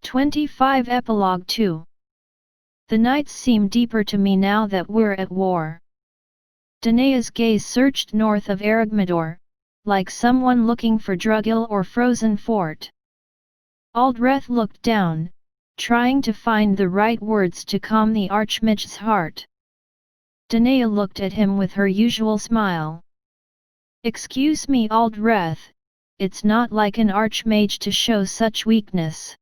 25 Epilogue 2. The nights seem deeper to me now that we're at war. Danae's gaze searched north of Erogmador, like someone looking for Drugil or frozen fort. Aldereth looked down, trying to find the right words to calm the Archmage's heart. Danae looked at him with her usual smile. "Excuse me, Aldereth, it's not like an Archmage to show such weakness.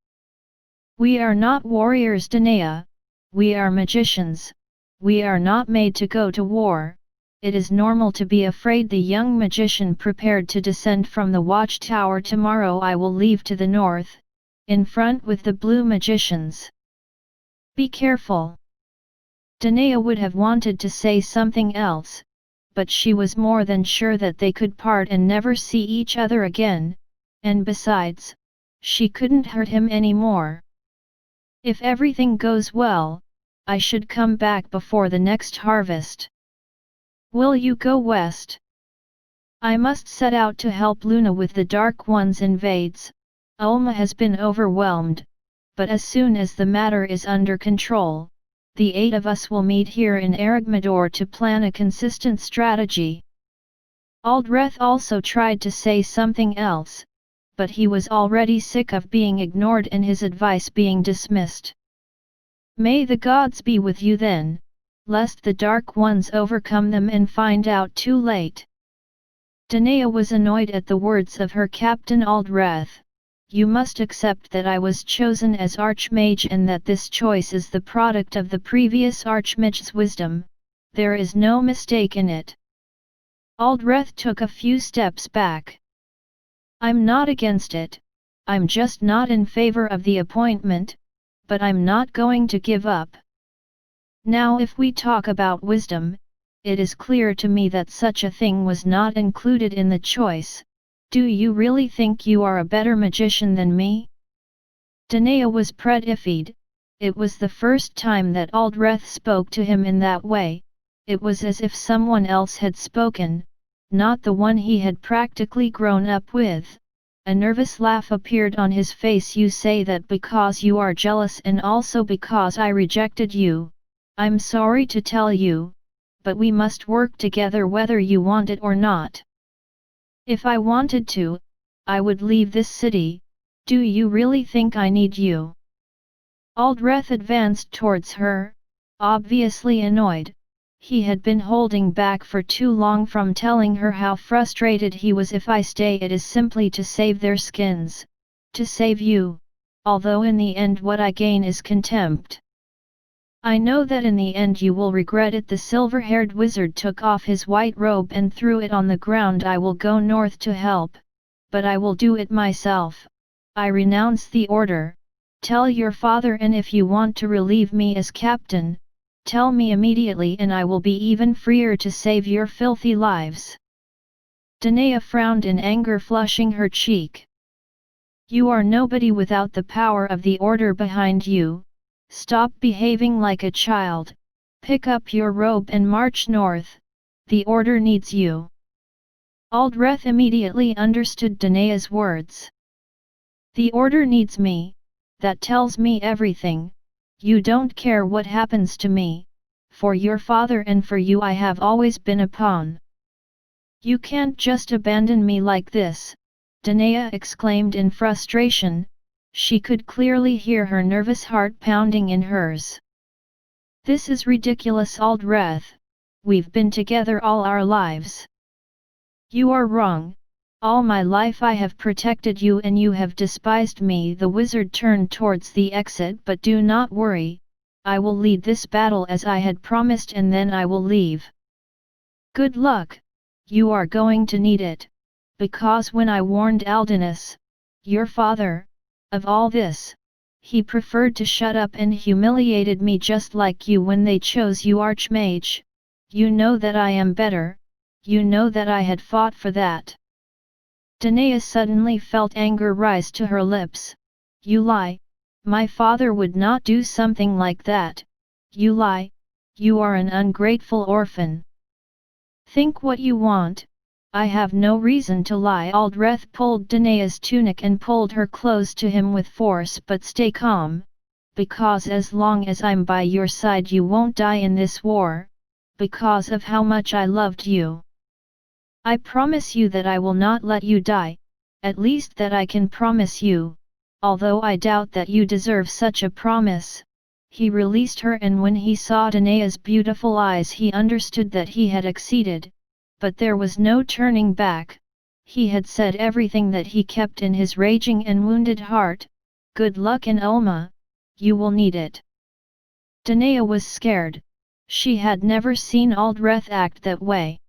We are not warriors, Danae, we are magicians, we are not made to go to war." It is normal to be afraid. The young magician prepared to descend from the watchtower. "Tomorrow I will leave to the north, in front with the blue magicians. Be careful." Danae would have wanted to say something else, but she was more than sure that they could part and never see each other again, and besides, she couldn't hurt him anymore. "If everything goes well, I should come back before the next harvest. Will you go west? I must set out to help Luna with the Dark One's invades. Ulma has been overwhelmed, but as soon as the matter is under control, the 8 of us will meet here in Erogmador to plan a consistent strategy." Aldereth also tried to say something else, but he was already sick of being ignored and his advice being dismissed. "May the gods be with you then, lest the Dark Ones overcome them and find out too late." Danae was annoyed at the words of her captain Aldereth. "You must accept that I was chosen as Archmage and that this choice is the product of the previous Archmage's wisdom, there is no mistake in it." Aldereth took a few steps back. "I'm not against it, I'm just not in favor of the appointment, but I'm not going to give up. Now if we talk about wisdom, it is clear to me that such a thing was not included in the choice. Do you really think you are a better magician than me?" Danae was prettified. It was the first time that Aldereth spoke to him in that way. It was as if someone else had spoken, not the one he had practically grown up with. A nervous laugh appeared on his face. "You say that because you are jealous and also because I rejected you. I'm sorry to tell you, but we must work together whether you want it or not. If I wanted to, I would leave this city. Do you really think I need you?" Aldereth advanced towards her, obviously annoyed. He had been holding back for too long from telling her how frustrated he was. "If I stay, it is simply to save their skins, to save you, although in the end what I gain is contempt. I know that in the end you will regret it." The silver-haired wizard took off his white robe and threw it on the ground. "I will go north to help, but I will do it myself. I renounce the order. Tell your father, and if you want to relieve me as captain, tell me immediately and I will be even freer to save your filthy lives." Danae frowned in anger, flushing her cheek. "You are nobody without the power of the order behind you. Stop behaving like a child, pick up your robe and march north, the order needs you." Aldereth immediately understood Danae's words. "The order needs me, that tells me everything. You don't care what happens to me. For your father and for you I have always been a pawn. You can't just abandon me like this," Danae exclaimed in frustration. She could clearly hear her nervous heart pounding in hers. "This is ridiculous, Aldereth. We've been together all our lives." "You are wrong. All my life I have protected you and you have despised me." The wizard turned towards the exit. "But do not worry, I will lead this battle as I had promised and then I will leave." "Good luck, you are going to need it, because when I warned Aldenus, your father, of all this, he preferred to shut up and humiliated me just like you when they chose you Archmage. You know that I am better, you know that I had fought for that." Danae suddenly felt anger rise to her lips. "You lie, my father would not do something like that. You lie, you are an ungrateful orphan. Think what you want, I have no reason to lie. Aldereth pulled Danae's tunic and pulled her close to him with force. But stay calm, because as long as I'm by your side you won't die in this war, because of how much I loved you. I promise you that I will not let you die, at least that I can promise you, although I doubt that you deserve such a promise. He released her, and when he saw Danae's beautiful eyes he understood that he had exceeded, but there was no turning back. He had said everything that he kept in his raging and wounded heart. Good luck in Ulma, you will need it. Danae was scared. She had never seen Aldereth act that way.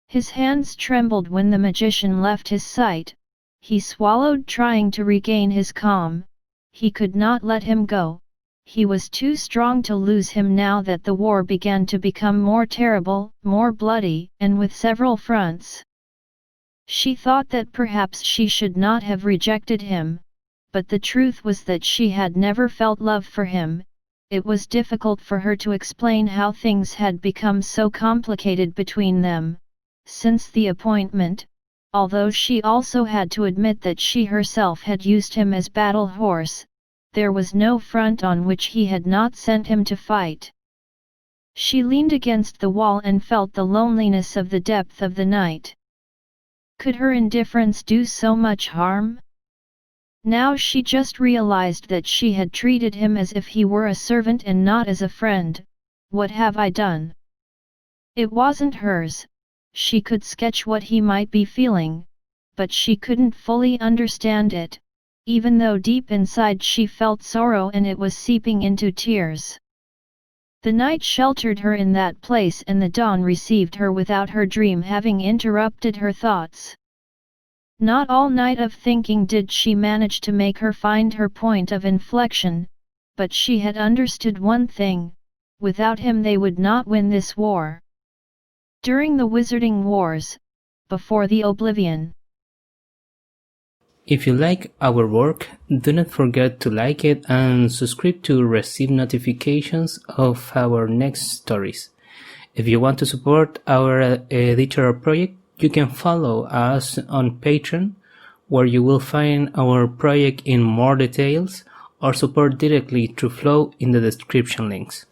His hands trembled when the magician left his sight. He swallowed, trying to regain his calm. He could not let him go. He was too strong to lose him now that the war began to become more terrible, more bloody, and with several fronts. She thought that perhaps she should not have rejected him, but the truth was that she had never felt love for him. It was difficult for her to explain how things had become so complicated between them since the appointment, although she also had to admit that she herself had used him as battle horse. There was no front on which he had not sent him to fight. She leaned against the wall and felt the loneliness of the depth of the night. Could her indifference do so much harm? Now she just realized that she had treated him as if he were a servant and not as a friend. What have I done? It wasn't hers. She could sketch what he might be feeling, but she couldn't fully understand it, even though deep inside she felt sorrow and it was seeping into tears. The night sheltered her in that place, and the dawn received her without her dream having interrupted her thoughts. Not all night of thinking did she manage to make her find her point of inflection, but she had understood one thing: without him they would not win this war. During the Wizarding Wars, before the Oblivion. If you like our work, do not forget to like it and subscribe to receive notifications of our next stories. If you want to support our editorial project, you can follow us on Patreon, where you will find our project in more details, or support directly through Flow in the description links.